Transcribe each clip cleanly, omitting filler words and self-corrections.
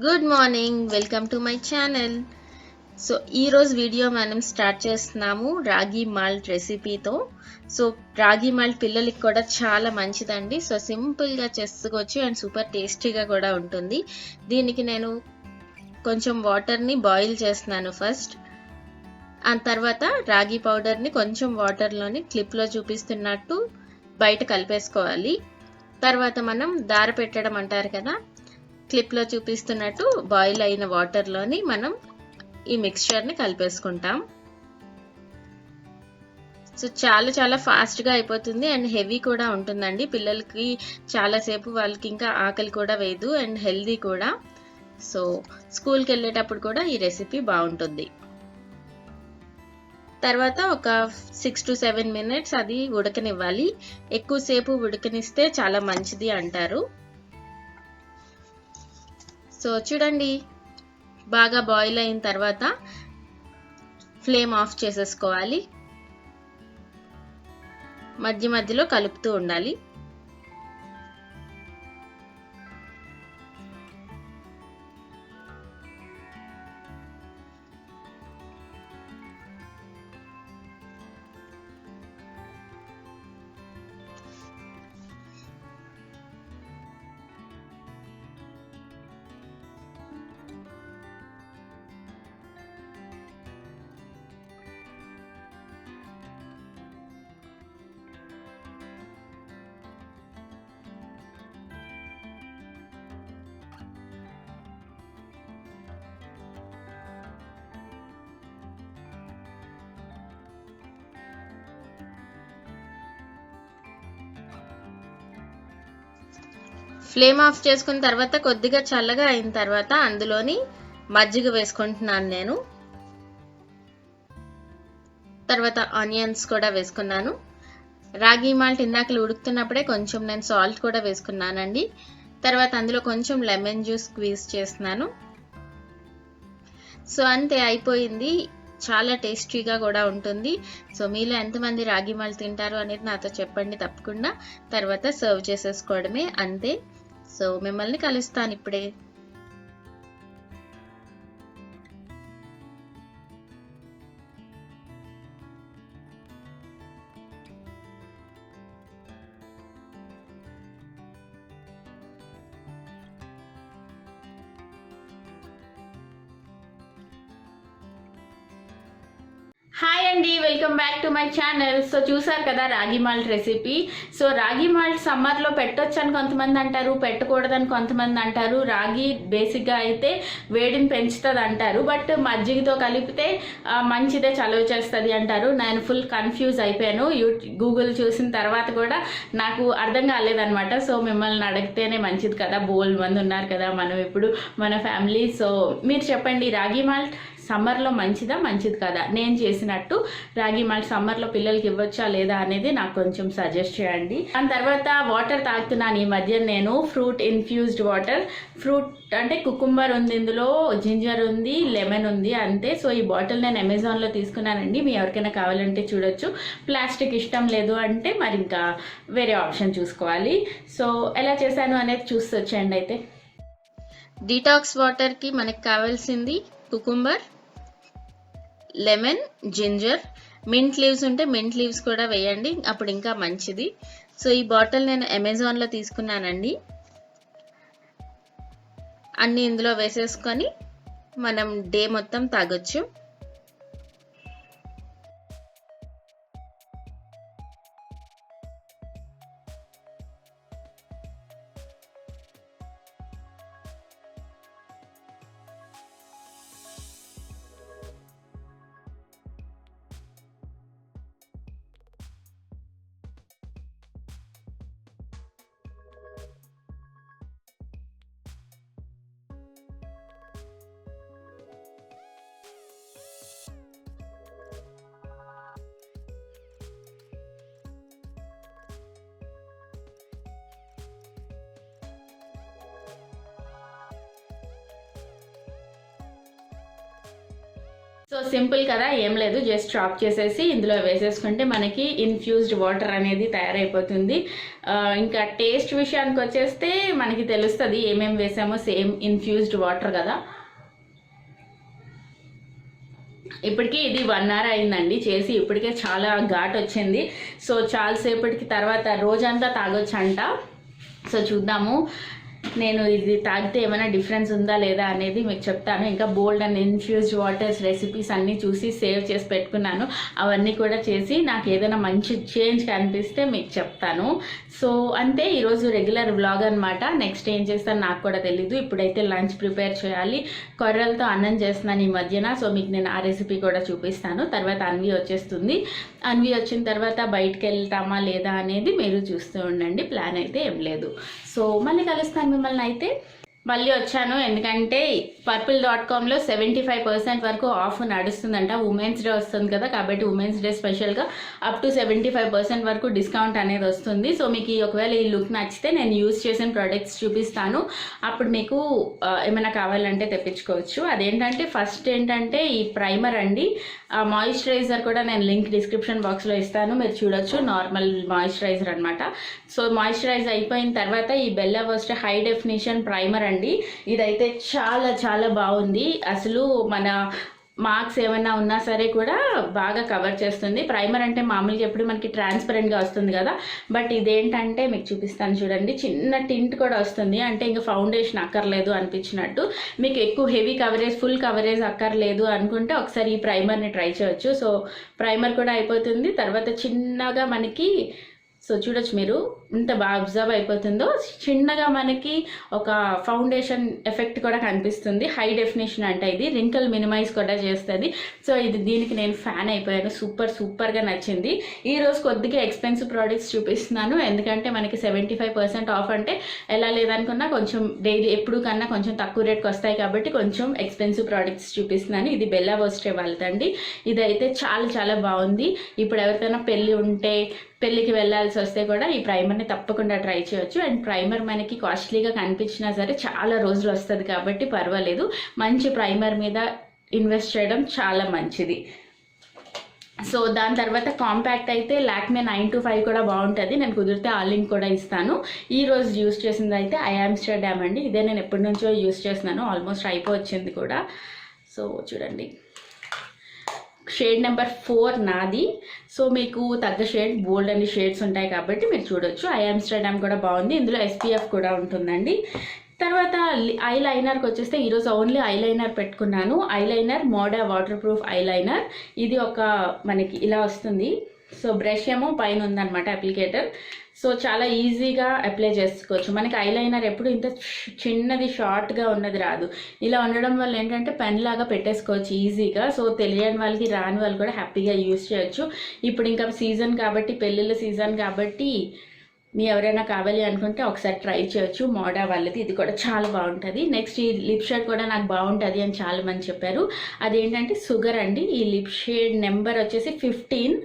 Good morning. Welcome to my channel. So ఈరోజు video మనం start చేస్తున్నాము రాగి మాల్ట్ రెసిపీతో. సో రాగి మాల్ట్ పిల్లలకి కూడా చాలా మంచిదండి. సో సింపుల్గా చేసుకోవచ్చు అండ్ సూపర్ టేస్టీగా కూడా ఉంటుంది. దీనికి నేను కొంచెం వాటర్ని బాయిల్ చేస్తున్నాను ఫస్ట్. ఆ తర్వాత రాగి పౌడర్ని కొంచెం వాటర్లోని క్లిప్లో చూపిస్తున్నట్టు బయట కలిపేసుకోవాలి. తర్వాత మనం దార పెట్టడం అంటారు కదా, క్లిప్లో చూపిస్తున్నట్టు బాయిల్ అయిన వాటర్లోని మనం ఈ మిక్స్చర్ని కలిపేసుకుంటాం. సో చాలా ఫాస్ట్గా అయిపోతుంది అండ్ హెవీ కూడా ఉంటుందండి. పిల్లలకి చాలాసేపు వాళ్ళకి ఇంకా ఆకలి కూడా వేయదు అండ్ హెల్దీ కూడా. సో స్కూల్కి వెళ్ళేటప్పుడు కూడా ఈ రెసిపీ బాగుంటుంది. తర్వాత ఒక 6 to 7 minutes అది ఉడకనివ్వాలి. ఎక్కువసేపు ఉడకనిస్తే చాలా మంచిది అంటారు. సో చూడండి, బాగా బాయిల్ అయిన తర్వాత ఫ్లేమ్ ఆఫ్ చేసేసుకోవాలి. మధ్య మధ్యలో కలుపుతూ ఉండాలి. ఫ్లేమ్ ఆఫ్ చేసుకున్న తర్వాత కొద్దిగా చల్లగా అయిన తర్వాత అందులోని మజ్జిగ వేసుకుంటున్నాను నేను. తర్వాత ఆనియన్స్ కూడా వేసుకున్నాను. రాగి మాల్ట్ ఇందాకలు ఉడుకుతున్నప్పుడే కొంచెం నేను సాల్ట్ కూడా వేసుకున్నానండి. తర్వాత అందులో కొంచెం లెమన్ జ్యూస్ స్క్వీజ్ చేస్తున్నాను. సో అంతే, అయిపోయింది. చాలా టేస్టీగా కూడా ఉంటుంది. సో మీలో ఎంతమంది రాగి మాల్ట్ తింటారు అనేది నాతో చెప్పండి తప్పకుండా. తర్వాత సర్వ్ చేసేసుకోవడమే, అంతే. సో మిమ్మల్ని కలుస్తాను ఇప్పుడే. హాయ్ అండి, welcome back to my channel. So చూసారు కదా రాగి మాల్ట్ రెసిపీ. సో రాగి మాల్ట్ సమ్మర్లో పెట్టొచ్చు అని కొంతమంది అంటారు, పెట్టకూడదని కొంతమంది అంటారు. రాగి బేసిక్గా అయితే వేడిని పెంచుతుంది అంటారు, బట్ మజ్జిగతో కలిపితే మంచిదే, చలువ చేస్తుంది అంటారు. నేను ఫుల్ కన్ఫ్యూజ్ అయిపోయాను. గూగుల్ చూసిన తర్వాత కూడా నాకు అర్థం కాలేదనమాట. సో మిమ్మల్ని అడిగితేనే మంచిది కదా, బోల్ మంది ఉన్నారు కదా మనం ఇప్పుడు మన ఫ్యామిలీ. సో మీరు చెప్పండి, రాగి మాల్ట్ సమ్మర్లో మంచిది కదా? నేను చేసినట్టు రాగి మాల్ట్ సమ్మర్లో పిల్లలకి ఇవ్వచ్చా లేదా అనేది నాకు కొంచెం సజెస్ట్ చేయండి. దాని తర్వాత వాటర్ తాగుతున్నాను ఈ మధ్య నేను, ఫ్రూట్ ఇన్ఫ్యూజ్డ్ వాటర్. ఫ్రూట్ అంటే కుకుంబర్ ఉంది, ఇందులో జింజర్ ఉంది, లెమన్ ఉంది, అంతే. సో ఈ బాటిల్ నేను అమెజాన్లో తీసుకున్నానండి. మీ ఎవరికైనా కావాలంటే చూడొచ్చు. ప్లాస్టిక్ ఇష్టం లేదు అంటే మరి ఇంకా వేరే ఆప్షన్ చూసుకోవాలి. సో ఎలా చేశాను అనేది చూసి వచ్చేయండి. అయితే డీటాక్స్ వాటర్కి మనకు కావాల్సింది cucumber, lemon, ginger, mint leaves ఉంటే మింట్ లీవ్స్ కూడా వేయండి, అప్పుడు ఇంకా మంచిది. సో ఈ బాటిల్ నేను అమెజాన్లో తీసుకున్నానండి. అన్నీ ఇందులో వేసేసుకొని మనం డే మొత్తం తాగొచ్చు. సో సింపుల్ కదా, ఏం లేదు, జస్ట్ చాప్ చేసేసి ఇందులో వేసేసుకుంటే మనకి ఇన్ఫ్యూజ్డ్ వాటర్ అనేది తయారైపోతుంది. ఇంకా టేస్ట్ విషయానికి వచ్చేస్తే మనకి తెలుస్తుంది ఏమేమి వేసామో, సేమ్ ఇన్ఫ్యూజ్డ్ వాటర్ కదా. ఇప్పటికీ ఇది 1 hour అయిందండి చేసి, ఇప్పటికే చాలా ఘాట్ వచ్చింది. సో చాలాసేపటికి తర్వాత రోజంతా తాగొచ్చంట. సో చూద్దాము, నేను ఇది తాగితే ఏమైనా డిఫరెన్స్ ఉందా లేదా అనేది మీకు చెప్తాను. ఇంకా బోల్డ్ అండ్ ఇన్ఫ్యూజ్డ్ వాటర్స్ రెసిపీస్ అన్నీ చూసి సేవ్ చేసి పెట్టుకున్నాను. అవన్నీ కూడా చేసి నాకు ఏదైనా మంచి చేంజ్ కనిపిస్తే మీకు చెప్తాను. సో అంతే, ఈరోజు రెగ్యులర్ వ్లాగ్ అనమాట. నెక్స్ట్ ఏం చేస్తాను నాకు కూడా తెలీదు. ఇప్పుడైతే లంచ్ ప్రిపేర్ చేయాలి. కొర్రలతో అన్నం చేస్తున్నాను ఈ మధ్యన. సో మీకు నేను ఆ రెసిపీ కూడా చూపిస్తాను. తర్వాత అన్వి వచ్చేస్తుంది. అన్వి వచ్చిన తర్వాత బయటకు వెళ్తామా లేదా అనేది మీరు చూస్తూ ఉండండి. ప్లాన్ అయితే ఏం లేదు. సో మళ్ళీ కలుస్తాను మిమ్మల్ని. అయితే మళ్ళీ వచ్చాను, ఎందుకంటే purple.comలో 75% వరకు ఆఫ్ నడుస్తుందంట. ఉమెన్స్ డే వస్తుంది కదా, కాబట్టి ఉమెన్స్ డే స్పెషల్గా అప్ టు 75% వరకు డిస్కౌంట్ అనేది వస్తుంది. సో మీకు ఒకవేళ ఈ లుక్ నచ్చితే నేను యూజ్ చేసిన ప్రోడక్ట్స్ చూపిస్తాను. అప్పుడు మీకు ఏమైనా కావాలంటే తెప్పించుకోవచ్చు. అదేంటంటే ఫస్ట్ ఏంటంటే ఈ ప్రైమర్ అండి. మాయిశ్చరైజర్ కూడా నేను లింక్ డిస్క్రిప్షన్ బాక్స్లో ఇస్తాను, మీరు చూడొచ్చు. నార్మల్ మాయిశ్చరైజర్ అనమాట. సో మాయిశ్చరైజ్ అయిపోయిన తర్వాత ఈ Bella worst high definition primer అండి. ఇదైతే చాలా చాలా బాగుంది. అసలు మన మార్క్స్ ఏమైనా ఉన్నా సరే కూడా బాగా కవర్ చేస్తుంది. ప్రైమర్ అంటే మామూలుగా ఎప్పుడు మనకి ట్రాన్స్పరెంట్గా వస్తుంది కదా, బట్ ఇదేంటంటే మీకు చూపిస్తాను చూడండి, చిన్న టింట్ కూడా వస్తుంది. అంటే ఇంకా ఫౌండేషన్ అక్కర్లేదు అనిపించినట్టు. మీకు ఎక్కువ హెవీ కవరేజ్, ఫుల్ కవరేజ్ అక్కర్లేదు అనుకుంటే ఒకసారి ఈ ప్రైమర్ని ట్రై చేయొచ్చు. సో ప్రైమర్ కూడా అయిపోతుంది. తర్వాత చిన్నగా మనకి, సో చూడొచ్చు మీరు ఇంత బాగా అబ్జర్వ్ అయిపోతుందో, చిన్నగా మనకి ఒక ఫౌండేషన్ ఎఫెక్ట్ కూడా కనిపిస్తుంది. హై డెఫినేషన్ అంటే ఇది రింకల్ మినిమైజ్ కూడా చేస్తుంది. సో ఇది దీనికి నేను ఫ్యాన్ అయిపోయాను. సూపర్గా నచ్చింది. ఈరోజు కొద్దిగా ఎక్స్పెన్సివ్ ప్రోడక్ట్స్ చూపిస్తున్నాను, ఎందుకంటే మనకి 75% ఆఫ్ అంటే ఎలా లేదనుకున్నా కొంచెం డైలీ ఎప్పుడు కన్నా కొంచెం తక్కువ రేట్కి వస్తాయి కాబట్టి కొంచెం ఎక్స్పెన్సివ్ ప్రోడక్ట్స్ చూపిస్తున్నాను. ఇది బెల్లా వర్స్టే వాళ్ళదండి. ఇదైతే చాలా చాలా బాగుంది. ఇప్పుడు ఎవరికైనా పెళ్ళికి వెళ్ళాల్సి వస్తే కూడా ఈ ప్రైమర్ని తప్పకుండా ట్రై చేయొచ్చు. అండ్ ప్రైమర్ మనకి కాస్ట్లీగా కనిపించినా సరే చాలా రోజులు వస్తుంది కాబట్టి పర్వాలేదు. మంచి ప్రైమర్ మీద ఇన్వెస్ట్ చేయడం చాలా మంచిది. సో దాని తర్వాత కాంపాక్ట్ అయితే లాక్మే 925 కూడా బాగుంటుంది. నేను కుదిరితే ఆ లింక్ కూడా ఇస్తాను. ఈరోజు యూస్ చేసింది అయితే ఐఆమ్స్టర్డామ్ అండి. ఇదే నేను ఎప్పటి నుంచో యూస్ చేస్తున్నాను, ఆల్మోస్ట్ అయిపోవచ్చింది కూడా. సో చూడండి, షేడ్ నెంబర్ 4 నాది. సో మీకు తగ్గ షేడ్, బోల్డ్ అన్ని షేడ్స్ ఉంటాయి కాబట్టి మీరు చూడొచ్చు. ఐఆమ్స్టర్డామ్ కూడా బాగుంది. ఇందులో SPF కూడా ఉంటుందండి. తర్వాత ఐ లైనర్కి వచ్చేస్తే ఈరోజు ఓన్లీ ఐ లైనర్ పెట్టుకున్నాను. ఐ లైనర్ మోడా వాటర్ ప్రూఫ్ ఐ లైనర్. ఇది ఒక మనకి ఇలా వస్తుంది. సో బ్రష్ ఏమో పైన ఉందన్నమాట, అప్లికేటర్. సో చాలా ఈజీగా అప్లై చేసుకోవచ్చు. మనకి ఐలైనర్ ఎప్పుడు ఇంత చిన్నది షార్ట్గా ఉన్నది రాదు. ఇలా ఉండడం వల్ల ఏంటంటే పెన్ లాగా పెట్టేసుకోవచ్చు ఈజీగా. సో తెలియని వాళ్ళకి, రాని వాళ్ళు కూడా హ్యాపీగా యూజ్ చేయొచ్చు. ఇప్పుడు ఇంకా సీజన్ కాబట్టి, పెళ్ళిళ్ళ సీజన్ కాబట్టి మీ ఎవరైనా కావాలి అనుకుంటే ఒకసారి ట్రై చేయొచ్చు. మోడా వాళ్ళది ఇది కూడా చాలా బాగుంటుంది. నెక్స్ట్ ఈ లిప్ షేడ్ కూడా నాకు బాగుంటుంది అని చాలా మంది చెప్పారు. అదేంటంటే షుగర్ అండి. ఈ లిప్ షేడ్ నెంబర్ వచ్చేసి 15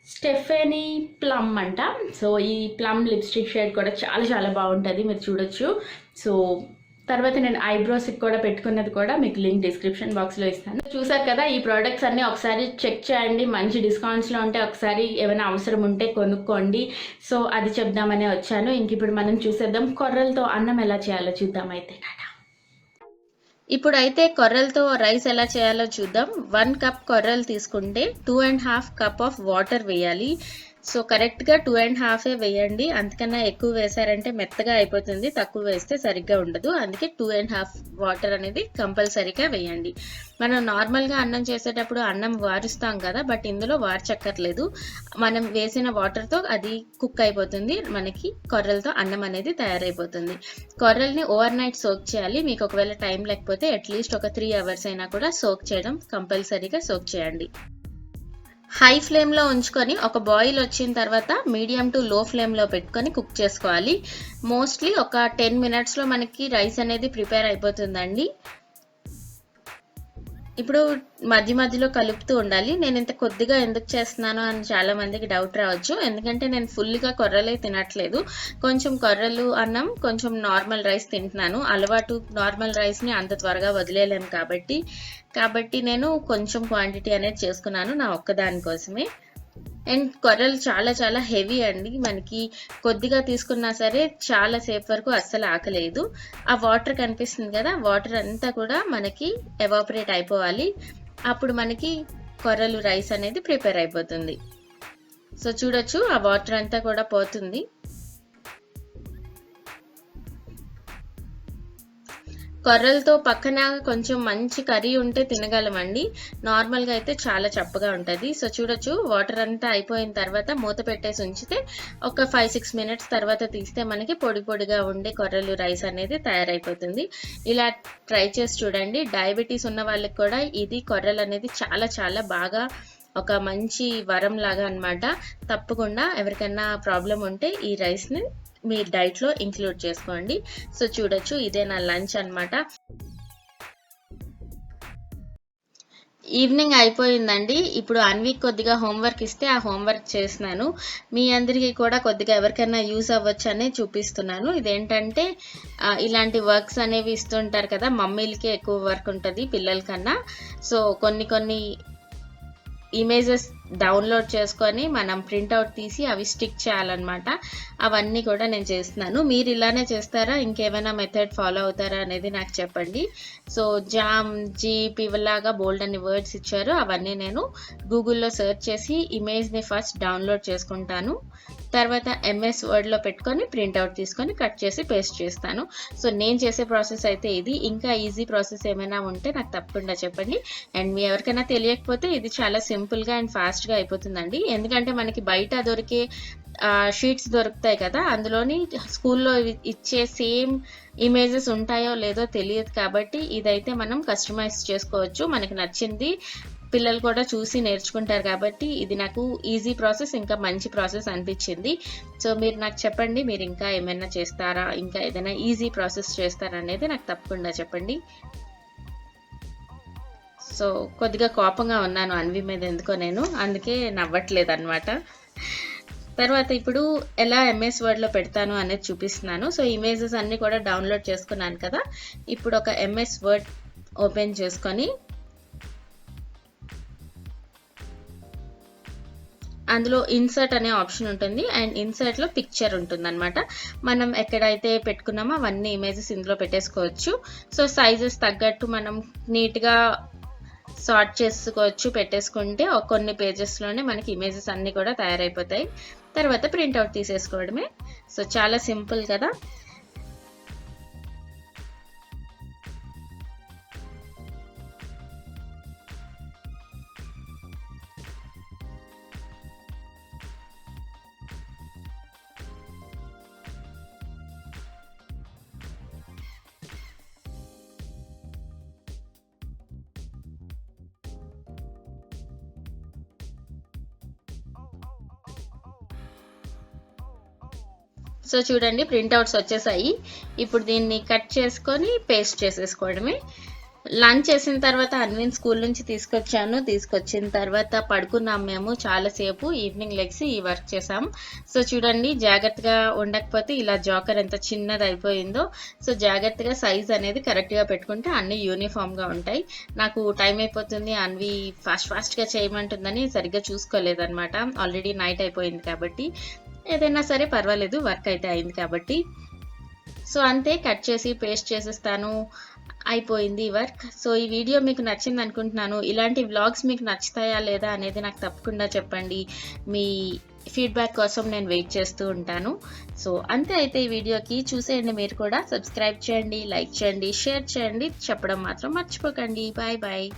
స్టెఫెనీ ప్లమ్ అంట. సో ఈ ప్లమ్ లిప్స్టిక్ షేడ్ కూడా చాలా చాలా బాగుంటుంది, మీరు చూడొచ్చు. సో తర్వాత నేను ఐబ్రోస్కి కూడా పెట్టుకున్నది కూడా మీకు లింక్ డిస్క్రిప్షన్ బాక్స్లో ఇస్తాను. చూసారు కదా, ఈ ప్రోడక్ట్స్ అన్నీ ఒకసారి చెక్ చేయండి. మంచి డిస్కౌంట్స్లో ఉంటే ఒకసారి ఏమైనా అవసరం ఉంటే కొనుక్కోండి. సో అది చెప్దామనే వచ్చాను. ఇంక ఇప్పుడు మనం చూసేద్దాం కొర్రలతో అన్నం ఎలా చేయాలో చూద్దాం. అయితే ఇప్పుడైతే కొర్రలతో రైస్ ఎలా చేయాలో చూద్దాం. 1 కప్ కొర్రలు తీసుకుంటే 2.5 కప్ ఆఫ్ వాటర్ వేయాలి. సో కరెక్ట్గా 2.5 వేయండి. అంతకన్నా ఎక్కువ వేసారంటే మెత్తగా అయిపోతుంది, తక్కువ వేస్తే సరిగ్గా ఉండదు. అందుకే 2.5 వాటర్ అనేది కంపల్సరీగా వేయండి. మనం నార్మల్గా అన్నం చేసేటప్పుడు అన్నం వారుస్తాం కదా, బట్ ఇందులో వార్చక్కర్లేదు. మనం వేసిన వాటర్తో అది కుక్ అయిపోతుంది. మనకి కొర్రలతో అన్నం అనేది తయారైపోతుంది. కొర్రల్ని ఓవర్ నైట్ సోక్ చేయాలి. మీకు ఒకవేళ టైం లేకపోతే అట్లీస్ట్ ఒక 3 hours అయినా కూడా సోక్ చేయడం కంపల్సరీగా సోక్ చేయండి. హై ఫ్లేమ్లో ఉంచుకొని ఒక బాయిల్ వచ్చిన తర్వాత మీడియం టు లో ఫ్లేమ్లో పెట్టుకొని కుక్ చేసుకోవాలి. మోస్ట్లీ ఒక 10 minutesలో మనకి రైస్ అనేది ప్రిపేర్ అయిపోతుందండి. ఇప్పుడు మధ్య మధ్యలో కలుపుతూ ఉండాలి. నేను ఇంత కొద్దిగా ఎందుకు చేస్తున్నాను అని చాలా మందికి డౌట్ రావచ్చు. ఎందుకంటే నేను ఫుల్గా కొర్రలే తినట్లేదు. కొంచెం కొర్రలు అన్నం, కొంచెం నార్మల్ రైస్ తింటున్నాను. అలవాటు నార్మల్ రైస్ని అంత త్వరగా వదిలేయలేము కాబట్టి నేను కొంచెం క్వాంటిటీ అనేది చేసుకున్నాను నా ఒక్కదాని కోసమే. అండ్ కొర్రలు చాలా చాలా హెవీ అండి. మనకి కొద్దిగా తీసుకున్నా సరే చాలా సేపు వరకు అస్సలు ఆకలేదు. ఆ వాటర్ కనిపిస్తుంది కదా, వాటర్ అంతా కూడా మనకి ఎవాపరేట్ అయిపోవాలి. అప్పుడు మనకి కొర్రలు రైస్ అనేది ప్రిపేర్ అయిపోతుంది. సో చూడొచ్చు, ఆ వాటర్ అంతా కూడా పోతుంది. కొర్రలతో పక్కన కొంచెం మంచి కర్రీ ఉంటే తినగలమండి. నార్మల్గా అయితే చాలా చప్పగా ఉంటుంది. సో చూడొచ్చు, వాటర్ అంతా అయిపోయిన తర్వాత మూత పెట్టేసి ఉంచితే ఒక 5-6 మినిట్స్ తర్వాత తీస్తే మనకి పొడి పొడిగా ఉండే కొర్రలు రైస్ అనేది తయారైపోతుంది. ఇలా ట్రై చేసి చూడండి. డయాబెటీస్ ఉన్న వాళ్ళకి కూడా ఇది కొర్రలు అనేది చాలా చాలా బాగా ఒక మంచి వరం లాగా అన్నమాట. తప్పకుండా ఎవరికైనా ప్రాబ్లం ఉంటే ఈ రైస్ని మీ డైట్లో ఇంక్లూడ్ చేసుకోండి. సో చూడొచ్చు, ఇదే నా లంచ్ అన్నమాట. ఈవినింగ్ అయిపోయిందండి. ఇప్పుడు అన్వీక్ కొద్దిగా హోంవర్క్ ఇస్తే ఆ హోంవర్క్ చేసినాను. మీ అందరికీ కూడా కొద్దిగా ఎవరికైనా యూజ్ అవ్వచ్చు అనే చూపిస్తున్నాను. ఇదేంటంటే ఇలాంటి వర్క్స్ అనేవి ఇస్తుంటారు కదా, మమ్మీలకే ఎక్కువ వర్క్ ఉంటుంది పిల్లల కన్నా. సో కొన్ని ఇమేజెస్ డౌన్లోడ్ చేసుకొని మనం ప్రింట్అవుట్ తీసి అవి స్టిక్ చేయాలన్నమాట. అవన్నీ కూడా నేను చేస్తున్నాను. మీరు ఇలానే చేస్తారా, ఇంకేమైనా మెథడ్ ఫాలో అవుతారా అనేది నాకు చెప్పండి. సో జామ్, జీప్ ఇవలాగా బోల్డ్ అన్ని వర్డ్స్ ఇచ్చారు. అవన్నీ నేను గూగుల్లో సెర్చ్ చేసి ఇమేజ్ని ఫస్ట్ డౌన్లోడ్ చేసుకుంటాను. తర్వాత ఎంఎస్ వర్డ్లో పెట్టుకొని ప్రింట్అవుట్ తీసుకొని కట్ చేసి పేస్ట్ చేస్తాను. సో నేను చేసే ప్రాసెస్ అయితే ఇది. ఇంకా ఈజీ ప్రాసెస్ ఏమైనా ఉంటే నాకు తప్పకుండా చెప్పండి. అండ్ మీ ఎవరికైనా తెలియకపోతే ఇది చాలా సింపుల్గా అండ్ ఫాస్ట్గా అయిపోతుందండి. ఎందుకంటే మనకి బయట దొరికే షీట్స్ దొరుకుతాయి కదా, అందులోని స్కూల్లో ఇచ్చే సేమ్ ఇమేజెస్ ఉంటాయో లేదో తెలియదు. కాబట్టి ఇదైతే మనం కస్టమైజ్ చేసుకోవచ్చు. మనకి నచ్చింది పిల్లలు కూడా చూసి నేర్చుకుంటారు. కాబట్టి ఇది నాకు ఈజీ ప్రాసెస్, ఇంకా మంచి ప్రాసెస్ అనిపించింది. సో మీరు నాకు చెప్పండి, మీరు ఇంకా ఏమైనా చేస్తారా, ఇంకా ఏదైనా ఈజీ ప్రాసెస్ చేస్తారా అనేది నాకు తప్పకుండా చెప్పండి. సో కొద్దిగా కోపంగా ఉన్నాను అన్వి మీద, ఎందుకో నేను అందుకే నవ్వట్లేదు అనమాట. తర్వాత ఇప్పుడు ఎలా ఎంఎస్ వర్డ్లో పెడతాను అనేది చూపిస్తున్నాను. సో ఇమేజెస్ అన్నీ కూడా డౌన్లోడ్ చేసుకున్నాను కదా. ఇప్పుడు ఒక ఎంఎస్ వర్డ్ ఓపెన్ చేసుకొని అందులో ఇన్సర్ట్ అనే ఆప్షన్ ఉంటుంది. అండ్ ఇన్సర్ట్లో పిక్చర్ ఉంటుంది అనమాట. మనం ఎక్కడైతే పెట్టుకున్నామో అవన్నీ ఇమేజెస్ ఇందులో పెట్టేసుకోవచ్చు. సో సైజెస్ తగ్గట్టు మనం నీట్గా సార్ట్ చేసుకోవచ్చు. పెట్టేసుకుంటే కొన్ని పేజెస్లోనే మనకి ఇమేజెస్ అన్నీ కూడా తయారైపోతాయి. తర్వాత ప్రింట్అవుట్ తీసేసుకోవడమే. సో చాలా సింపుల్ కదా. సో చూడండి, ప్రింట్అవుట్స్ వచ్చేసాయి. ఇప్పుడు దీన్ని కట్ చేసుకొని పేస్ట్ చేసేసుకోవడమే. లంచ్ చేసిన తర్వాత అన్విన్ స్కూల్ నుంచి తీసుకొచ్చిన తర్వాత పడుకున్నాం మేము చాలాసేపు. ఈవినింగ్ లెగ్సి ఈ వర్క్ చేసాం. సో చూడండి, జాగ్రత్తగా ఉండకపోతే ఇలా జాకర్ ఎంత చిన్నది అయిపోయిందో. సో జాగ్రత్తగా సైజ్ అనేది కరెక్ట్గా పెట్టుకుంటే అన్నీ యూనిఫామ్గా ఉంటాయి. నాకు టైం అయిపోతుంది, అన్వి ఫాస్ట్గా చేయమంటుందని సరిగ్గా చూసుకోలేదన్నమాట. ఆల్రెడీ నైట్ అయిపోయింది కాబట్టి. ఏదైనా సరే పర్వాలేదు, వర్క్ అయితే అయింది కాబట్టి. సో అంతే, కట్ చేసి పేస్ట్ చేసేస్తాను. అయిపోయింది వర్క్. సో ఈ వీడియో మీకు నచ్చింది అనుకుంటున్నాను. ఇలాంటి వ్లాగ్స్ మీకు నచ్చుతాయా లేదా అనేది నాకు తప్పకుండా చెప్పండి. మీ ఫీడ్బ్యాక్ కోసం నేను వెయిట్ చేస్తూ ఉంటాను. సో అంతే అయితే ఈ వీడియోకి. చూసేయండి మీరు కూడా. సబ్స్క్రైబ్ చేయండి, లైక్ చేయండి, షేర్ చేయండి. చెప్పడం మాత్రం మర్చిపోకండి. Bye bye.